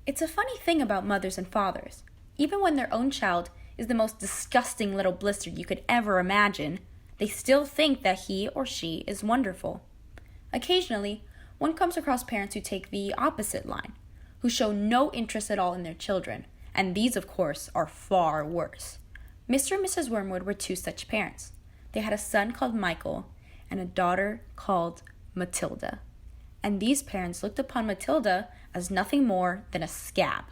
It's a funny thing about mothers and fathers. Even when their own child is the most disgusting little blister you could ever imagine, they still think that he or she is wonderful. Occasionally, one comes across parents who take the opposite line, who show no interest at all in their children, and these, of course, are far worse. Mr. and Mrs. Wormwood were two such parents. They had a son called Michael and a daughter called Matilda. And these parents looked upon Matilda as nothing more than a scab.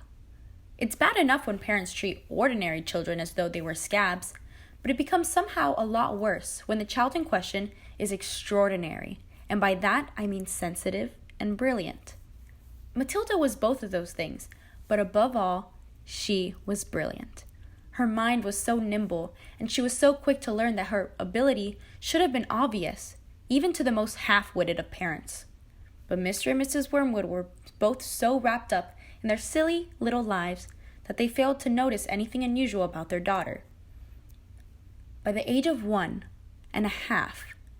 It's bad enough when parents treat ordinary children as though they were scabs, but it becomes somehow a lot worse when the child in question is extraordinary, and by that I mean sensitive and brilliant. Matilda was both of those things, but above all, she was brilliant. Her mind was so nimble, and she was so quick to learn that her ability should have been obvious, even to the most half-witted of parents. But Mr. and Mrs. Wormwood were both so wrapped up in their silly little lives that they failed to notice anything unusual about their daughter. By the age of 1.5,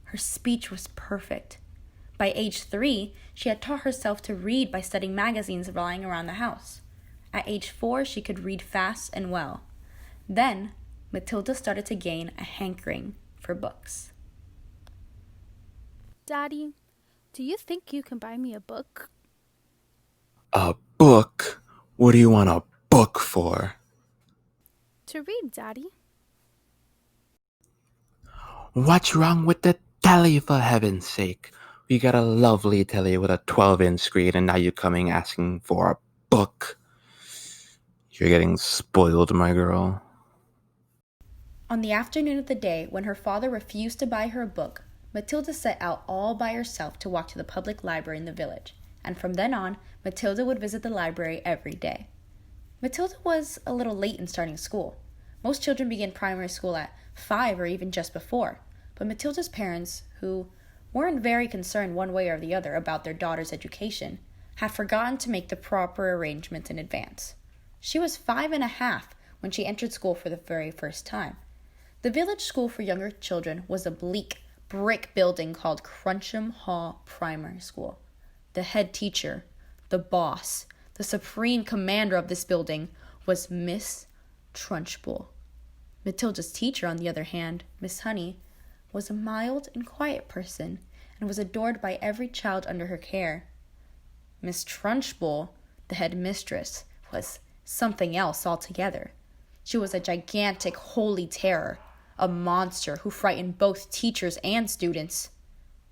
her speech was perfect. By age 3, she had taught herself to read by studying magazines lying around the house. At age 4, she could read fast and well. Then, Matilda started to gain a hankering for books. Daddy, do you think you can buy me a book? A book? What do you want a book for? To read, Daddy. What's wrong with the telly, for heaven's sake? We got a lovely telly with a 12-inch screen, and now you're coming asking for a book. You're getting spoiled, my girl. On the afternoon of the day when her father refused to buy her a book, Matilda set out all by herself to walk to the public library in the village, and from then on, Matilda would visit the library every day. Matilda was a little late in starting school. Most children begin primary school at 5 or even just before, but Matilda's parents, who weren't very concerned one way or the other about their daughter's education, had forgotten to make the proper arrangements in advance. She was 5.5 when she entered school for the very first time. The village school for younger children was a bleak brick building called Cruncham Hall Primary School. The head teacher, the boss, the supreme commander of this building was Miss Trunchbull. Matilda's teacher, on the other hand, Miss Honey, was a mild and quiet person and was adored by every child under her care. Miss Trunchbull, the headmistress, was something else altogether. She was a gigantic holy terror, a monster who frightened both teachers and students.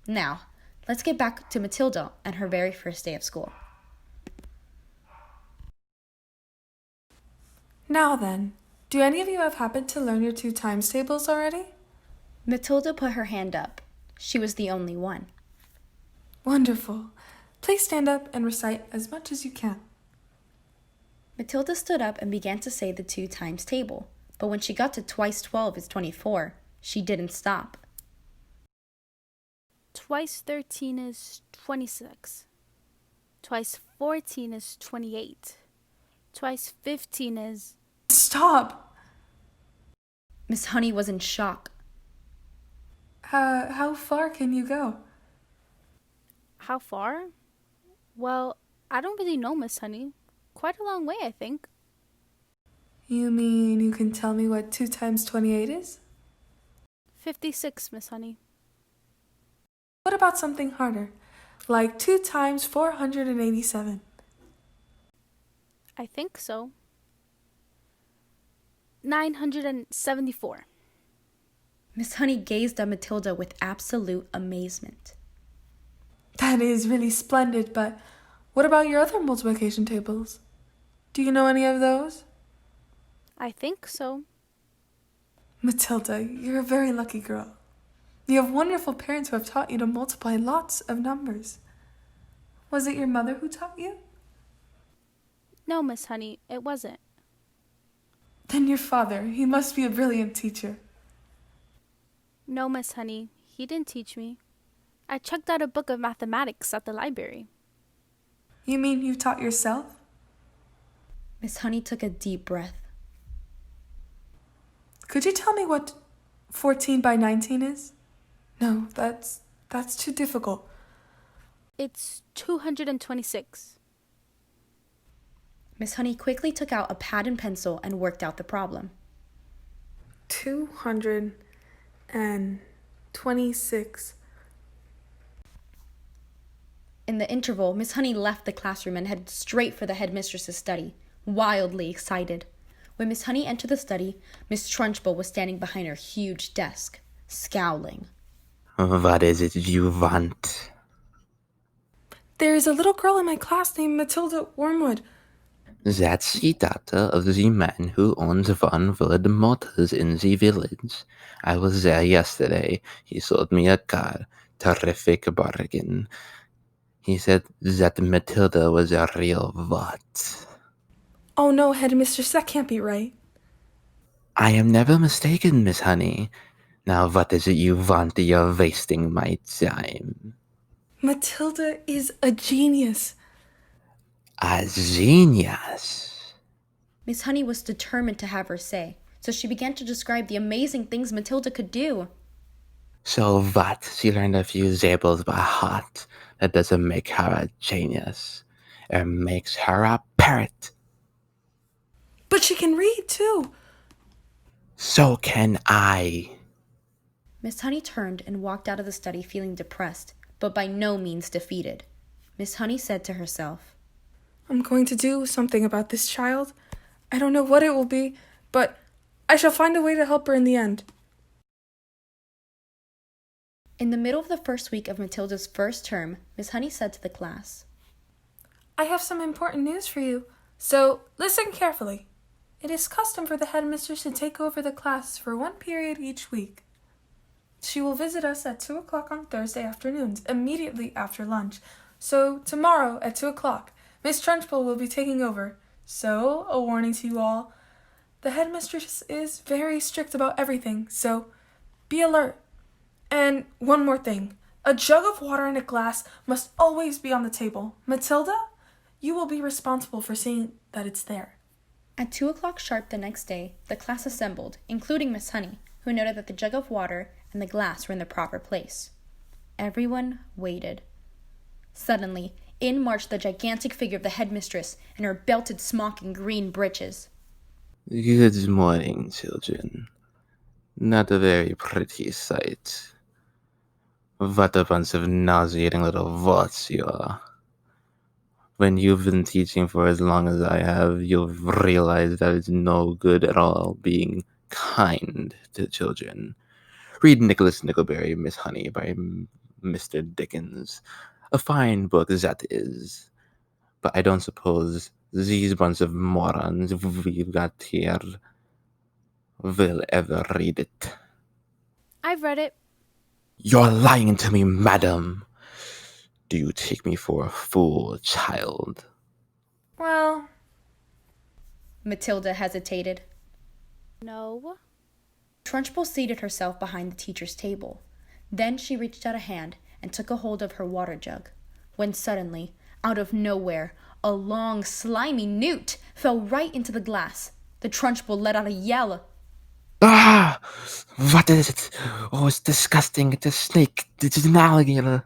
Now, let's get back to Matilda and her very first day of school. Now then, do any of you have happened to learn your 2 times tables already? Matilda put her hand up. She was the only one. Wonderful. Please stand up and recite as much as you can. Matilda stood up and began to say the 2 times table, but when she got to twice 12 is 24, she didn't stop. Twice 13 is 26. Twice 14 is 28. Twice 15 is... Stop! Miss Honey was in shock. How far can you go? How far? Well, I don't really know, Miss Honey. Quite a long way, I think. You mean you can tell me what 2 times 28 is? 56, Miss Honey. What about something harder, like 2 times 487? I think so. 974. Miss Honey gazed at Matilda with absolute amazement. That is really splendid, but what about your other multiplication tables? Do you know any of those? I think so. Matilda, you're a very lucky girl. You have wonderful parents who have taught you to multiply lots of numbers. Was it your mother who taught you? No, Miss Honey, it wasn't. Then your father, he must be a brilliant teacher. No, Miss Honey, he didn't teach me. I checked out a book of mathematics at the library. You mean you taught yourself? Miss Honey took a deep breath. Could you tell me what 14 by 19 is? No, that's too difficult. It's 226. Miss Honey quickly took out a pad and pencil and worked out the problem. 226. In the interval, Miss Honey left the classroom and headed straight for the headmistress's study, wildly excited. When Miss Honey entered the study, Miss Trunchbull was standing behind her huge desk, scowling. What is it you want? There is a little girl in my class named Matilda Wormwood. That's the daughter of the man who owns Van Wood Motors in the village. I was there yesterday. He sold me a car. Terrific bargain. He said that Matilda was a real what? Oh no, Headmistress, that can't be right. I am never mistaken, Miss Honey. Now what is it you want? You're wasting my time. Matilda is a genius. A genius. Miss Honey was determined to have her say, so she began to describe the amazing things Matilda could do. So what? She learned a few zables by heart. That doesn't make her a genius. It makes her a parrot. But she can read, too. So can I. Miss Honey turned and walked out of the study feeling depressed, but by no means defeated. Miss Honey said to herself, I'm going to do something about this child. I don't know what it will be, but I shall find a way to help her in the end. In the middle of the first week of Matilda's first term, Miss Honey said to the class, I have some important news for you, so listen carefully. It is custom for the headmistress to take over the class for one period each week. She will visit us at 2 o'clock on Thursday afternoons, immediately after lunch. So tomorrow at 2 o'clock, Miss Trunchbull will be taking over. So, a warning to you all, the headmistress is very strict about everything, so be alert. And one more thing, a jug of water and a glass must always be on the table. Matilda, you will be responsible for seeing that it's there. At 2 o'clock sharp the next day, the class assembled, including Miss Honey, who noted that the jug of water and the glass were in the proper place. Everyone waited. Suddenly, in marched the gigantic figure of the headmistress in her belted smock and green breeches. Good morning, children. Not a very pretty sight. What a bunch of nauseating little warts you are. When you've been teaching for as long as I have, you'll realize that it's no good at all being kind to children. Read Nicholas Nickelberry, Miss Honey by Mr. Dickens. A fine book that is. But I don't suppose these bunch of morons we've got here will ever read it. I've read it. You're lying to me, madam. Do you take me for a fool, child? Well, Matilda hesitated. No. Trunchbull seated herself behind the teacher's table. Then she reached out a hand and took a hold of her water jug, when suddenly, out of nowhere, a long, slimy newt fell right into the glass. The Trunchbull let out a yell. Ah! What is it? Oh, it's disgusting. It's a snake. It's an alligator.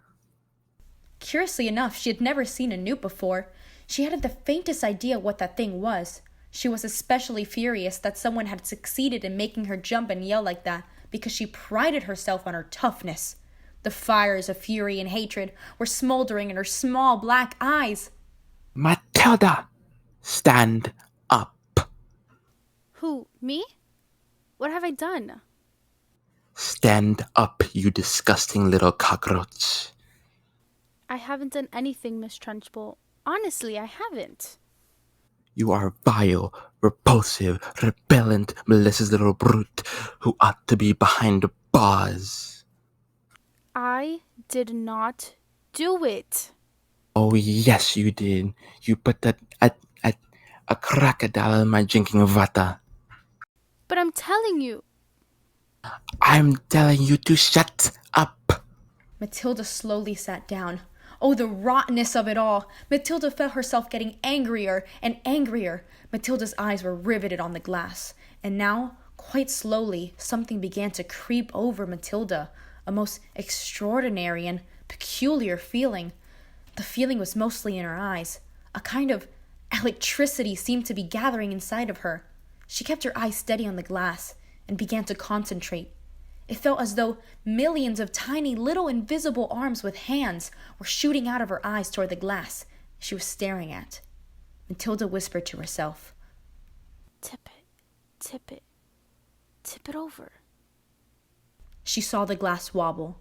Curiously enough, she had never seen a newt before. She hadn't the faintest idea what that thing was. She was especially furious that someone had succeeded in making her jump and yell like that, because she prided herself on her toughness. The fires of fury and hatred were smoldering in her small black eyes. Matilda! Stand up. Who, me? What have I done? Stand up, you disgusting little cockroach. I haven't done anything, Miss Trunchbull. Honestly, I haven't. You are vile, repulsive, repellent, malicious little brute who ought to be behind bars. I did not do it. Oh, yes, you did. You put a crocodile in my drinking water. But I'm telling you. I'm telling you to shut up. Matilda slowly sat down. Oh, the rottenness of it all! Matilda felt herself getting angrier and angrier. Matilda's eyes were riveted on the glass. And now, quite slowly, something began to creep over Matilda. A most extraordinary and peculiar feeling. The feeling was mostly in her eyes. A kind of Electricity seemed to be gathering inside of her. She kept her eyes steady on the glass and began to concentrate. It felt as though millions of tiny little invisible arms with hands were shooting out of her eyes toward the glass she was staring at. Matilda whispered to herself, Tip it, tip it, tip it over. She saw the glass wobble.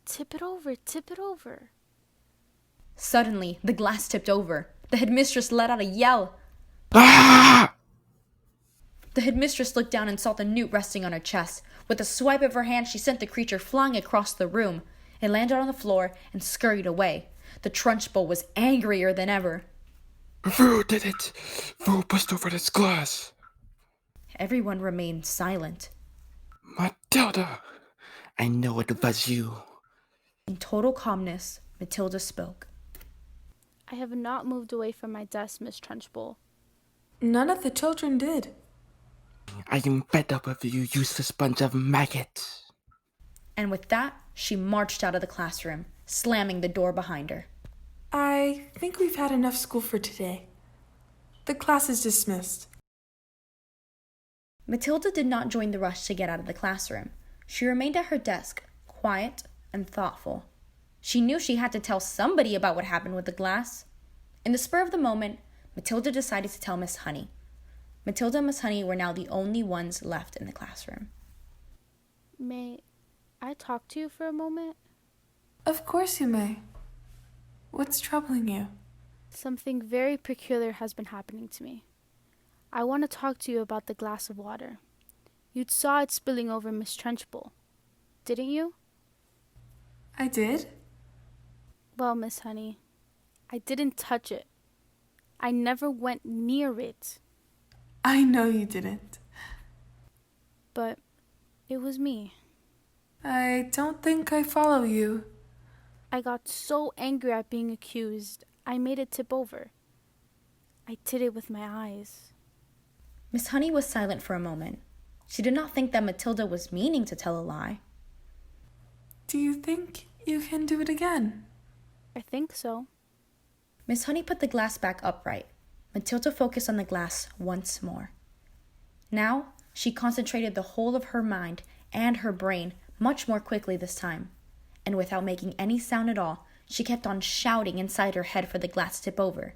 Tip it over, tip it over. Suddenly, the glass tipped over. The headmistress let out a yell. Ah! The headmistress looked down and saw the newt resting on her chest. With a swipe of her hand, she sent the creature flying across the room. It landed on the floor and scurried away. The Trunchbull was angrier than ever. Who did it? Who pushed over this glass? Everyone remained silent. Matilda, I know it was you. In total calmness, Matilda spoke. I have not moved away from my desk, Miss Trunchbull. None of the children did. I am fed up with you, useless bunch of maggots. And with that, she marched out of the classroom, slamming the door behind her. I think we've had enough school for today. The class is dismissed. Matilda did not join the rush to get out of the classroom. She remained at her desk, quiet and thoughtful. She knew she had to tell somebody about what happened with the glass. In the spur of the moment, Matilda decided to tell Miss Honey. Matilda and Miss Honey were now the only ones left in the classroom. May I talk to you for a moment? Of course you may. What's troubling you? Something very peculiar has been happening to me. I want to talk to you about the glass of water. You saw it spilling over Miss Trunchbull, didn't you? I did? Well, Miss Honey, I didn't touch it. I never went near it. I know you didn't. But it was me. I don't think I follow you. I got so angry at being accused, I made it tip over. I did it with my eyes. Miss Honey was silent for a moment. She did not think that Matilda was meaning to tell a lie. Do you think you can do it again? I think so. Miss Honey put the glass back upright. Matilda focused on the glass once more. Now, she concentrated the whole of her mind and her brain much more quickly this time. And without making any sound at all, she kept on shouting inside her head for the glass to tip over.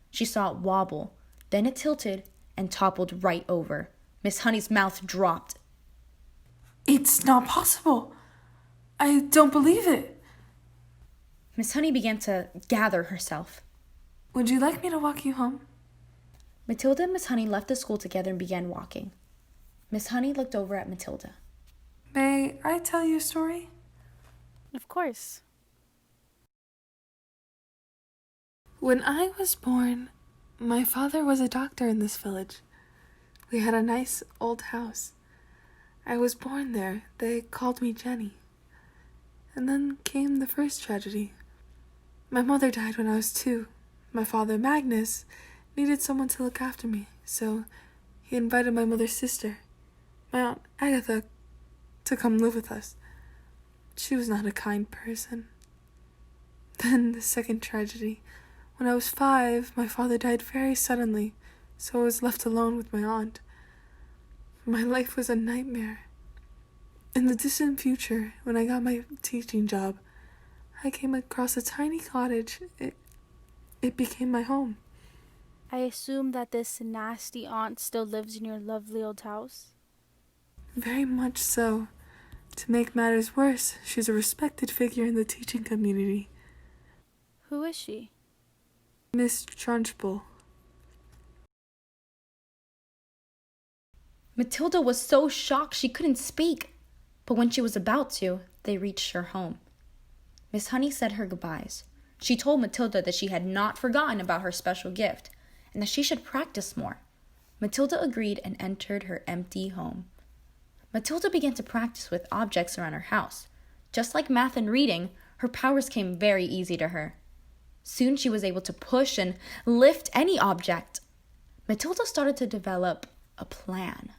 She saw it wobble, then it tilted and toppled right over. Miss Honey's mouth dropped. It's not possible. I don't believe it. Miss Honey began to gather herself. Would you like me to walk you home? Matilda and Miss Honey left the school together and began walking. Miss Honey looked over at Matilda. May I tell you a story? Of course. When I was born, my father was a doctor in this village. We had a nice old house. I was born there. They called me Jenny. And then came the first tragedy. My mother died when I was 2. My father, Magnus, needed someone to look after me, so he invited my mother's sister, my aunt Agatha, to come live with us. She was not a kind person. Then the second tragedy. When I was 5, my father died very suddenly, so I was left alone with my aunt. My life was a nightmare. In the distant future, when I got my teaching job, I came across a tiny cottage. It became my home. I assume that this nasty aunt still lives in your lovely old house? Very much so. To make matters worse, she's a respected figure in the teaching community. Who is she? Miss Trunchbull. Matilda was so shocked she couldn't speak. But when she was about to, they reached her home. Miss Honey said her goodbyes. She told Matilda that she had not forgotten about her special gift and that she should practice more. Matilda agreed and entered her empty home. Matilda began to practice with objects around her house. Just like math and reading, her powers came very easy to her. Soon she was able to push and lift any object. Matilda started to develop a plan.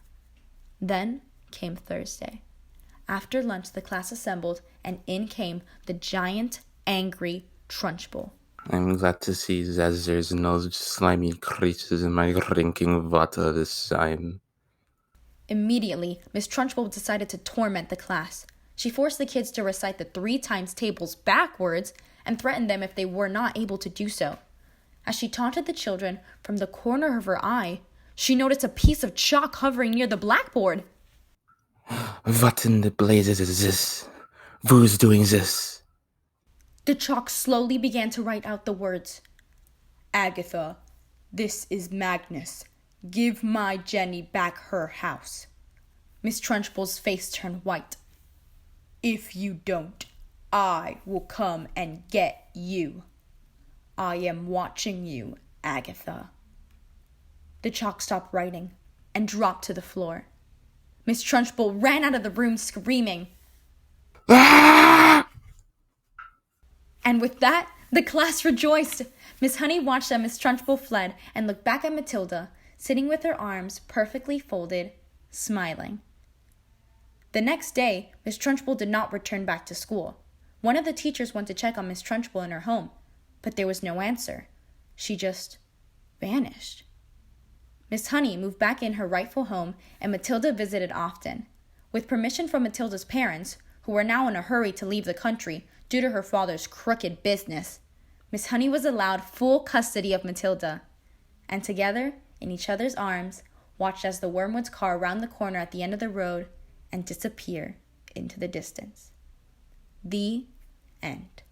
Then came Thursday. After lunch, the class assembled, and in came the giant, angry Trunchbull. I'm glad to see that there's no slimy creatures in my drinking water this time. Immediately, Miss Trunchbull decided to torment the class. She forced the kids to recite the 3 times tables backwards and threatened them if they were not able to do so. As she taunted the children, from the corner of her eye, she noticed a piece of chalk hovering near the blackboard. What in the blazes is this? Who's doing this? The chalk slowly began to write out the words, "Agatha, this is Magnus. Give my Jenny back her house." Miss Trunchbull's face turned white. "If you don't, I will come and get you. I am watching you, Agatha." The chalk stopped writing and dropped to the floor. Miss Trunchbull ran out of the room screaming. Ah! And with that, the class rejoiced. Miss Honey watched as Miss Trunchbull fled and looked back at Matilda, sitting with her arms perfectly folded, smiling. The next day, Miss Trunchbull did not return back to school. One of the teachers went to check on Miss Trunchbull in her home, but there was no answer. She just vanished. Miss Honey moved back in her rightful home, and Matilda visited often. With permission from Matilda's parents, who were now in a hurry to leave the country due to her father's crooked business, Miss Honey was allowed full custody of Matilda, and together, in each other's arms, watched as the Wormwood's car round the corner at the end of the road and disappear into the distance. The end.